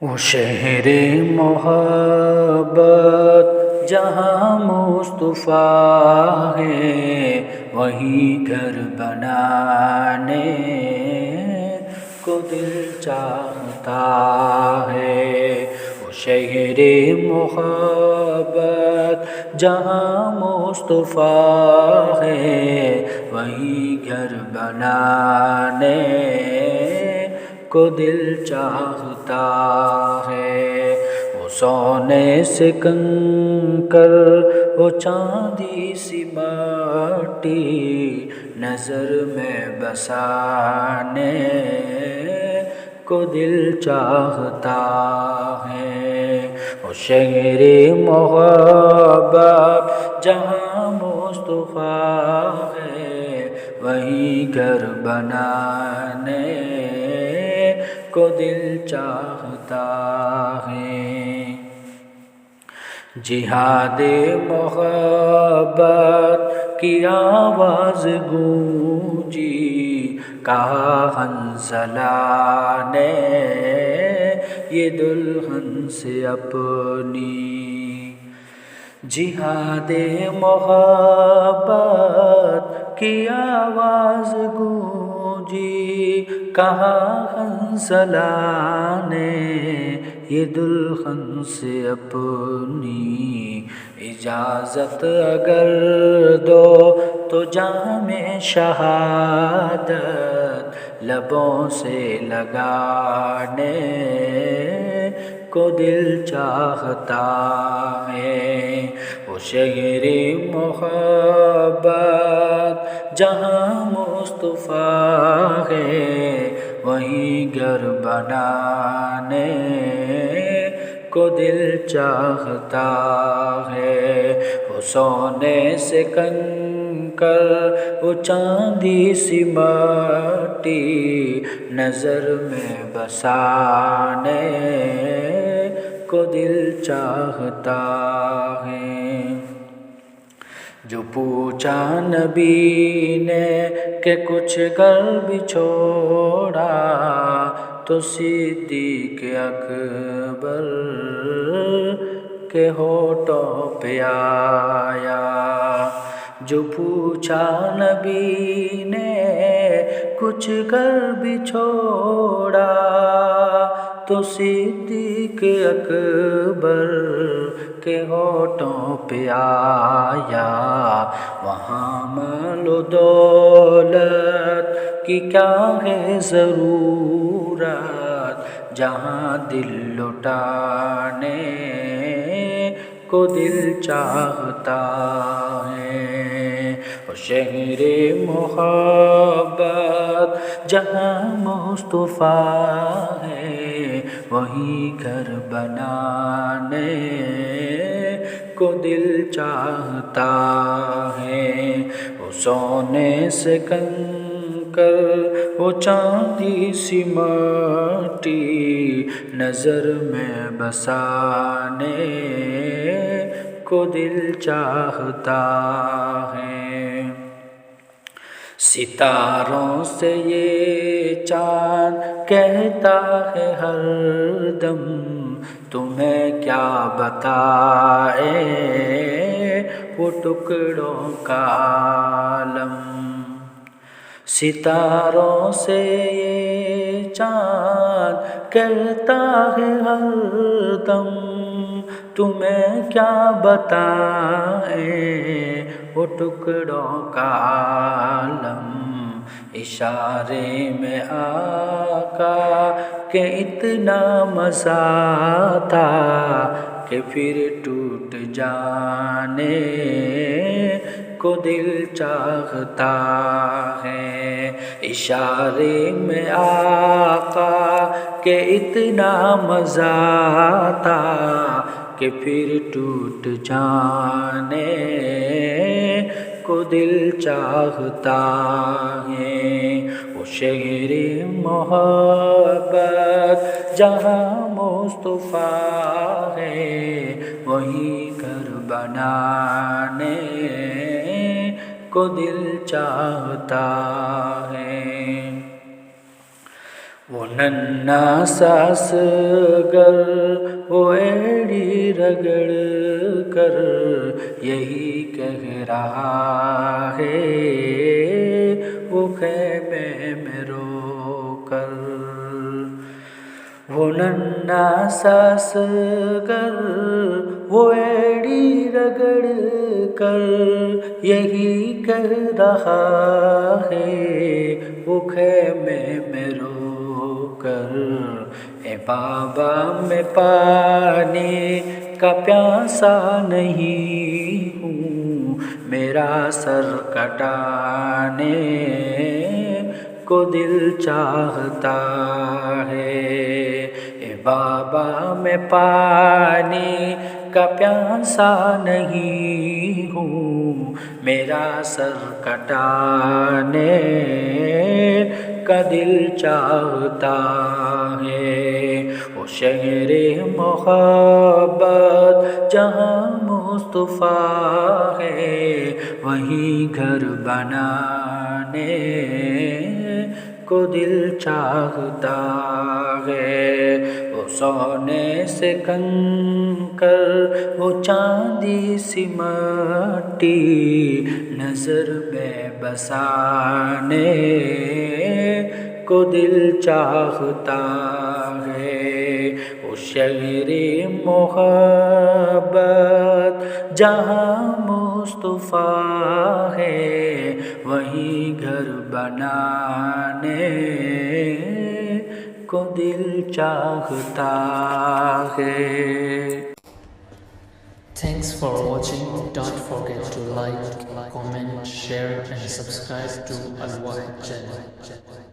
وہ شہر محبت جہاں مصطفیٰ ہے، وہیں گھر بنانے کو دل چاہتا ہے۔ وہ شہر محبت جہاں مصطفیٰ ہے، وہیں گھر بنانے کو دل چاہتا ہے۔ وہ سونے سے کنکر، وہ چاندی سی مٹی نظر میں بسانے کو دل چاہتا ہے۔ وہ شہر محبت جہاں مصطفیٰ ہے، وہیں گھر بنانے کو دل چاہتا ہے۔ جہاد محبت کی آواز گونجی، کہا حنظلہ نے یہ دلہن سے اپنی۔ جہاد محبت کی آواز گونجی، کہا حنظلہ نے یہ دلہن سے اپنی۔ اجازت اگر دو تو جام شہادت لبوں سے لگانے کو دل چاہتا ہے۔ وہ شہر محبت جہاں مصطفیٰ ہے، وہیں گھر بنانے کو دل چاہتا ہے۔ وہ سونے سے کنکر، وہ چاندی سی مٹی نظر میں بسانے کو دل چاہتا ہے۔ جو پوچھا نبی نے کہ کچھ گھر بھی چھوڑا، تو صدیق اکبر کے ہونٹوں پہ آیا۔ جو پوچھا نبی نے کچھ گھر بھی چھوڑا، تو صدیق اکبر کے ہونٹوں پہ آیا۔ وہاں مال و دولت کی کیا ہے ضرورت، جہاں دل لٹانے کو دل چاہتا ہے۔ وہ شہر محبت جہاں مصطفیٰ ہے، وہیں گھر بنانے کو دل چاہتا ہے۔ وہ سونے سے کنکر، وہ چاندی سی مٹی نظر میں بسانے کو دل چاہتا ہے۔ ستاروں سے یہ چاند کہتا ہے ہر دم، تمہیں کیا بتائے وہ ٹکڑوں کا عالم۔ ستاروں سے یہ چاند کہتا ہے ہر دم، تمہیں کیا بتائیں وہ ٹکڑوں کا عالم۔ اشارے میں آقا کہ اتنا مزہ تھا کہ پھر ٹوٹ جانے کو دل چاہتا ہے۔ اشارے میں آقا کہ اتنا مزہ تھا کہ پھر ٹوٹ جانے کو دل چاہتا ہے۔ وہ شہر محبت جہاں مصطفیٰ ہے، وہیں گھر بنانے کو دل چاہتا ہے۔ وہ ننھا ساس گر وہ ایڑی رگڑ کر یہی کہہ رہا ہے، وہ خیمے میں رو کر۔ وہ ننھا ساس گر وہ ایڑی رگڑ کر یہی کہہ رہا ہے، وہ خیمے میں رو کر۔ اے بابا میں پانی کا پیاسا نہیں ہوں، میرا سر کٹانے کو دل چاہتا ہے۔ اے بابا میں پانی کا پیاسا نہیں ہوں، میرا سر کٹانے کا دل چاہتا ہے۔ وہ شہر محبت جہاں مصطفیٰ ہے، وہیں گھر بنانے کو دل چاہتا ہے۔ وہ سونے سے کنکر وہ چاندی سی مٹی نظر میں بسانے کو دل چاہتا ہے۔ وہ شہر محبت جہاں مصطفیٰ ہے، وہیں گھر بنانے کو دل چاہتا ہے۔ Thanks for watching. Don't forget to like, comment, share and subscribe to Al Wahid channel.